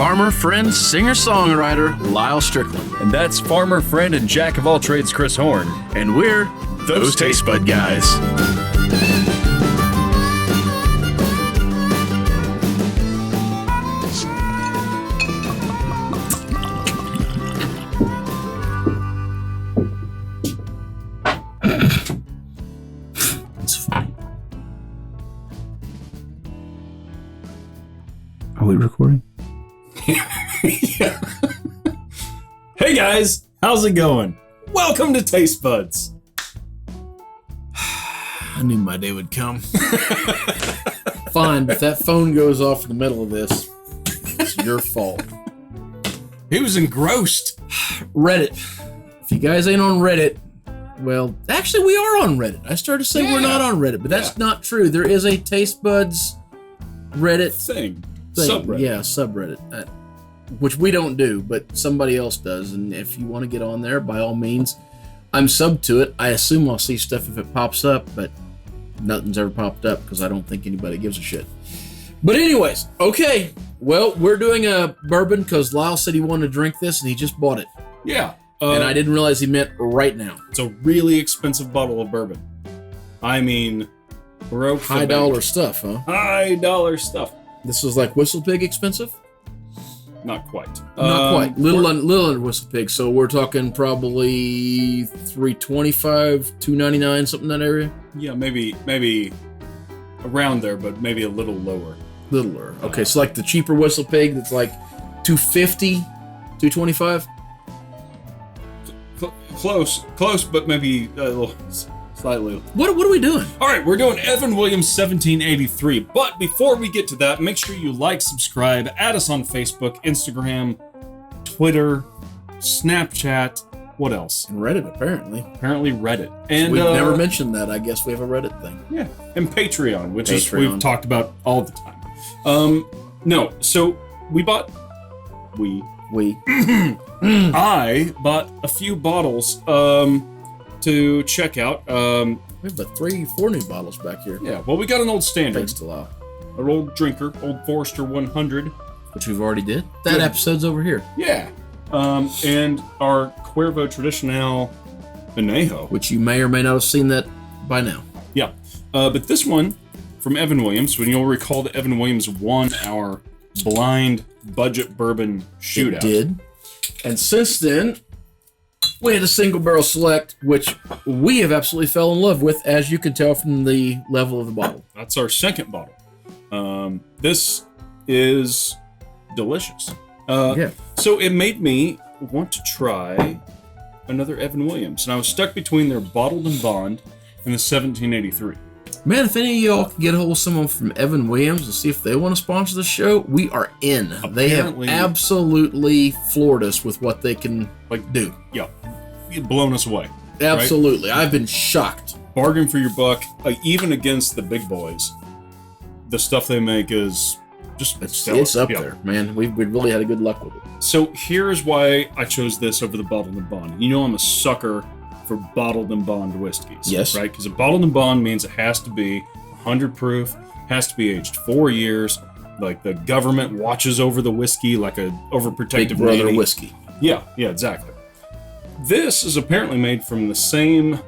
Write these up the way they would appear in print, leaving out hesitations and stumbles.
farmer, friend, singer-songwriter, Lyal Strickland. And that's farmer, friend, and jack of all trades, Chris Horn. And we're those Tastebud guys. Are we recording? Yeah. Hey guys, how's it going? Welcome to Taste Buds. I knew my day would come. Fine, but if that phone goes off in the middle of this, it's your fault. He was engrossed. Reddit. If you guys ain't on Reddit, well, actually we are on Reddit. I started to say we're not on Reddit, but that's not true. There is a Taste Buds Reddit thing. Subreddit. Yeah, subreddit. Which we don't do, but somebody else does. And if you want to get on there, by all means, I'm sub to it. I assume I'll see stuff if it pops up, but nothing's ever popped up because I don't think anybody gives a shit. But anyways, okay. Well, we're doing a bourbon because Lyal said he wanted to drink this and he just bought it. Yeah. And I didn't realize he meant right now. It's a really expensive bottle of bourbon. I mean, broke high dollar stuff, huh? High dollar stuff. This was like Whistle Pig expensive? Not quite. Not quite. Little under Whistle Pig. So we're talking probably $3.25, $2.99, something in that area. Yeah, maybe around there, but maybe a little lower. Littler. Okay, so like the cheaper Whistle Pig that's like $2.50, $2.25. Close, but maybe a little. Slightly. What are we doing? All right, we're doing Evan Williams 1783. But before we get to that, make sure you like, subscribe, add us on Facebook, Instagram, Twitter, Snapchat. What else? And Reddit, apparently. Apparently Reddit. And we've never mentioned that. I guess we have a Reddit thing. Yeah, and Patreon, which is we've talked about all the time. No, so we bought. I bought a few bottles. To check out. We have about 3-4 new bottles back here. Yeah, well, we got an old standard. Thanks to Lyal. An old drinker, Old Forester 100. Which we've already did. That episode's over here. Yeah. And our Cuervo Tradicional Añejo. Which you may or may not have seen that by now. Yeah. But this one from Evan Williams, when you'll recall that Evan Williams won our blind budget bourbon shootout. It did. And since then, we had a single barrel select, which we have absolutely fell in love with, as you can tell from the level of the bottle. That's our second bottle. This is delicious. So it made me want to try another Evan Williams, and I was stuck between their Bottled and Bond and the 1783. Man, if any of y'all can get a hold of someone from Evan Williams and see if they want to sponsor the show, we are in. They have absolutely floored us with what they can do. Yeah, blown us away. Absolutely, right? I've been shocked. Bargain for your buck, even against the big boys. The stuff they make is just it's up there, man. We really had a good luck with it. So here's why I chose this over the Bottled and Bond. You know I'm a sucker for Bottled and Bond whiskeys. Yes. Right? Because a Bottled and Bond means it has to be 100 proof, has to be aged 4 years. Like the government watches over the whiskey like a overprotective big brother lady. Whiskey. Yeah, exactly. This is apparently made from the same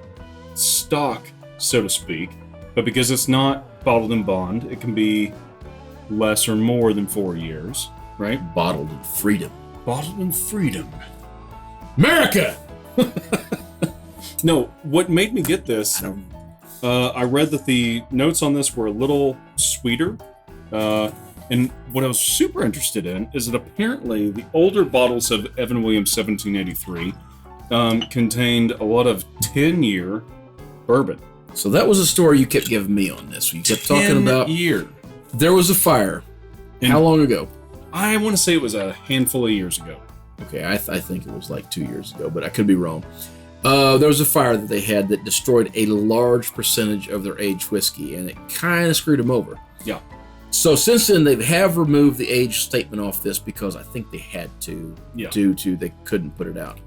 stock, so to speak, but because it's not Bottled and Bond, it can be less or more than 4 years, right? Bottled in freedom. Bottled in freedom. America! No, what made me get this, I read that the notes on this were a little sweeter, and what I was super interested in is that apparently the older bottles of Evan Williams 1783 contained a lot of 10-year bourbon. So that was a story you kept giving me on this. You kept talking about 10 year. There was a fire. How long ago? I want to say it was a handful of years ago. Okay, I think it was like 2 years ago, but I could be wrong. There was a fire that they had that destroyed a large percentage of their aged whiskey, and it kind of screwed them over. Yeah. So since then, they have removed the age statement off this because I think they had to, due to they couldn't put it out.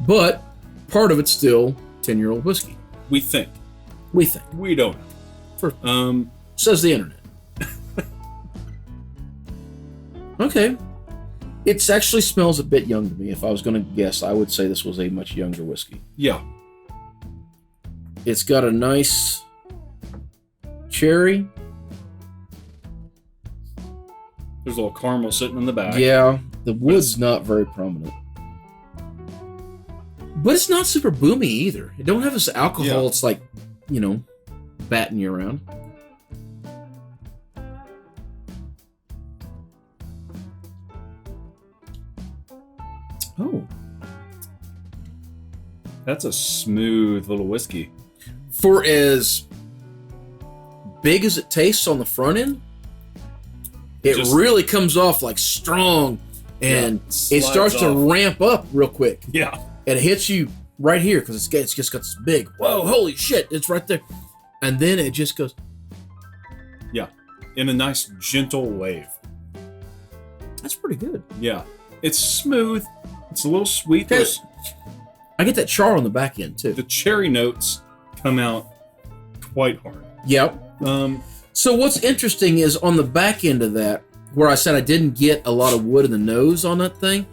But part of it's still 10-year-old whiskey. We think. We think. We don't. Says the internet. Okay. It actually smells a bit young to me. If I was going to guess, I would say this was a much younger whiskey. Yeah. It's got a nice cherry. There's a little caramel sitting in the back. Yeah, the wood's not very prominent. But it's not super boomy either. It don't have this alcohol. Yeah. It's like, batting you around. Oh. That's a smooth little whiskey. For as big as it tastes on the front end, it really comes off like strong, and it starts to ramp up real quick. Yeah. And it hits you right here because it's just got this big, whoa, holy shit, it's right there. And then it just goes. Yeah. In a nice, gentle wave. That's pretty good. Yeah. It's smooth. It's a little sweet. I get that char on the back end, too. The cherry notes come out quite hard. Yep. So what's interesting is on the back end of that, where I said I didn't get a lot of wood in the nose on that thing,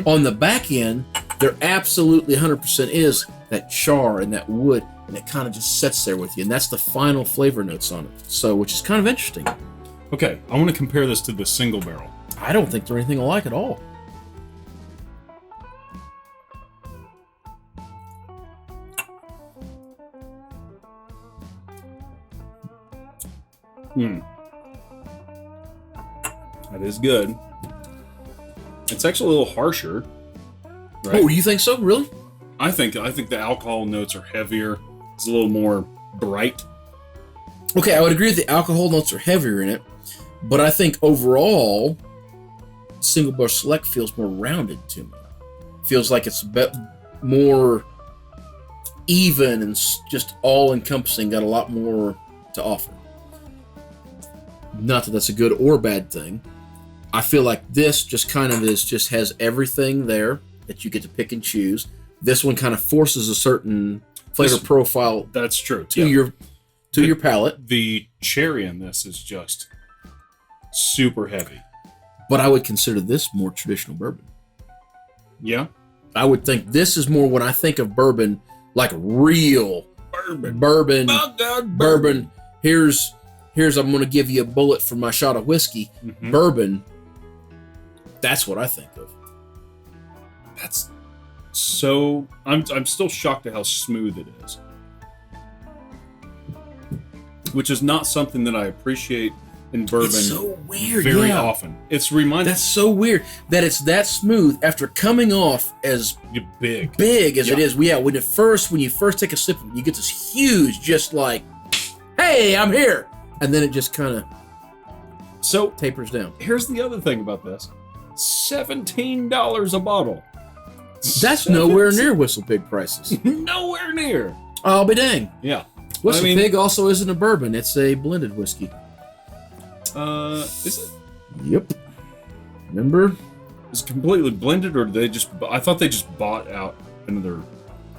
on the back end, there absolutely 100% is that char and that wood, and it kind of just sits there with you, and that's the final flavor notes on it. So, which is kind of interesting. Okay, I want to compare this to the single barrel. I don't think they're anything alike at all. That is good. It's actually a little harsher. Right? Oh, you think so? Really? I think the alcohol notes are heavier. It's a little more bright. Okay, I would agree that the alcohol notes are heavier in it, but I think overall, Single Barrel Select feels more rounded to me. Feels like it's a bit more even and just all-encompassing, got a lot more to offer. Not that that's a good or bad thing. I feel like this just kind of just has everything there that you get to pick and choose. This one kind of forces a certain flavor profile. That's true. To your palate. The cherry in this is just super heavy. But I would consider this more traditional bourbon. Yeah. I would think this is more when I think of bourbon, like real bourbon. Oh, God, bourbon. Here's I'm going to give you a bullet for my shot of whiskey. Bourbon. That's what I think of. That's so. I'm still shocked at how smooth it is, which is not something that I appreciate in bourbon. It's so weird. Very often. It's reminded. That's so weird that it's that smooth after coming off as big as it is. Yeah, when you first take a sip, you get this huge, just like, hey, I'm here, and then it just kind of tapers down. Here's the other thing about this: $17 a bottle. That's nowhere near Whistle Pig prices. Nowhere near. I'll be dang. Yeah. Whistle Pig also isn't a bourbon; it's a blended whiskey. Is it? Yep. Remember? Is it completely blended, or did they just? I thought they just bought out another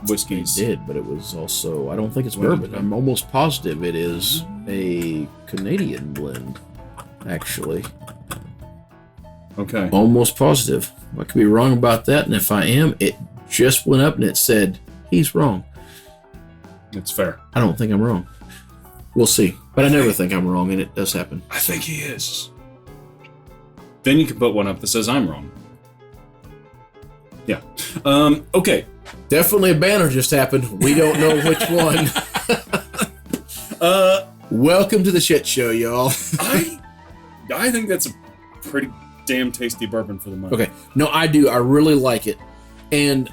whiskeys. They did, but it was also. I don't think it's bourbon. I'm almost positive it is a Canadian blend, actually. Okay. Almost positive. I could be wrong about that, and if I am, it just went up and it said he's wrong. It's fair. I don't think I'm wrong. We'll see. But I never think I'm wrong, and it does happen. I think he is. Then you can put one up that says I'm wrong. Yeah. Okay. Definitely a banner just happened. We don't know which one. Welcome to the shit show, y'all. I think that's a pretty damn tasty bourbon for the money. Okay. No, I do. I really like it. And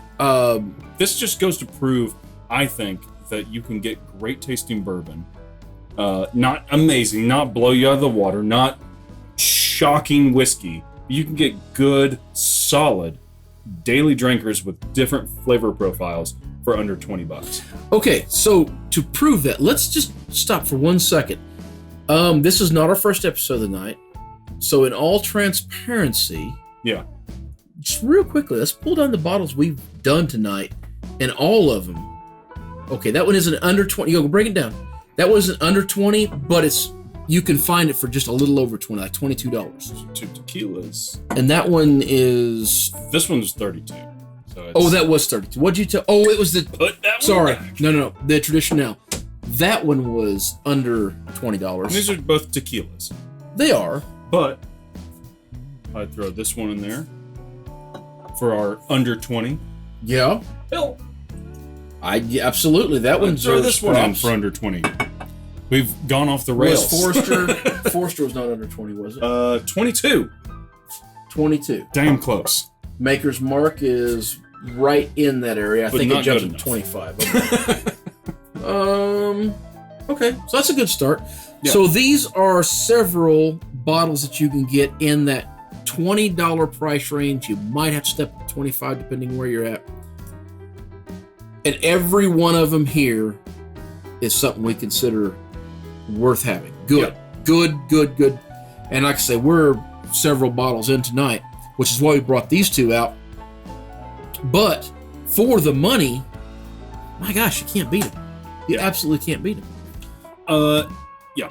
this just goes to prove, I think, that you can get great tasting bourbon. Not amazing, not blow you out of the water, not shocking whiskey. You can get good, solid daily drinkers with different flavor profiles for under $20. Okay, so to prove that, let's just stop for 1 second. This is not our first episode of the night. So in all transparency, yeah, just real quickly, let's pull down the bottles we've done tonight, and all of them. Okay, that one isn't under 20. Go break it down. That wasn't under 20, but it's you can find it for just a little over 20, like $22. 2 tequilas. And that one is. This one's 32. So it's, Oh, that was 32. What'd you tell? Oh, it was the. Put that Sorry, one back. no, the Traditional. That one was under $20. These are both tequilas. They are. But I'd throw this one in there for our under 20. Yeah. Hell, Yeah, absolutely. That one's. throw this one in for under 20. We've gone off the rails. Forester was not under 20, was it? 22. 22. Damn close. Maker's Mark is right in that area. I But think it not jumps good to 25. Okay, so that's a good start. Yeah. So these are several bottles that you can get in that $20 price range. You might have to step to 25 depending where you're at. And every one of them here is something we consider worth having. Good, good. And like I say, we're several bottles in tonight, which is why we brought these two out. But for the money, my gosh, you can't beat them. You absolutely can't beat them. Yeah.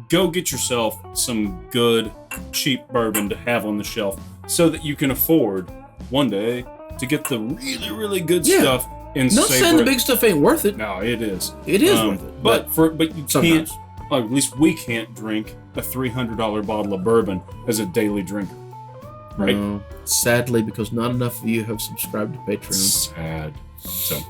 Go get yourself some good, cheap bourbon to have on the shelf so that you can afford one day to get the really, really good stuff and Not savor saying the it. big stuff ain't worth it. No, it is. It is worth it. But you sometimes. can't. Well, at least we can't drink a $300 bottle of bourbon as a daily drinker, right? No, sadly, because not enough of you have subscribed to Patreon. Sad. So,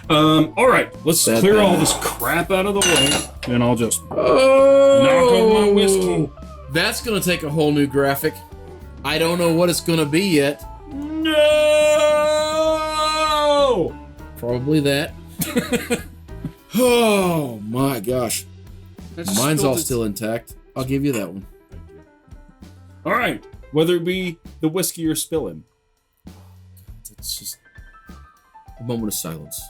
all right, let's clear all this crap out of the way, and I'll just knock on my whiskey. That's gonna take a whole new graphic. I don't know what it's gonna be yet. No. Probably that. Oh my gosh. Mine's all still intact. I'll give you that one. Thank you. All right, whether it be the whiskey or spilling. It's just a moment of silence.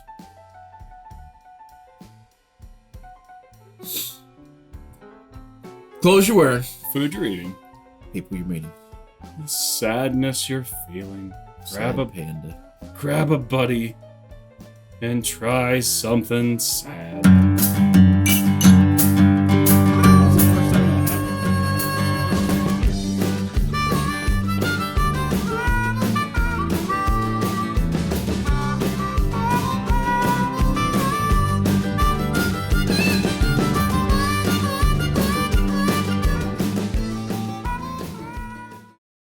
Clothes you're wearing. Food you're eating. People you're meeting. Sadness you're feeling. Sad panda. Grab a buddy and try something sad.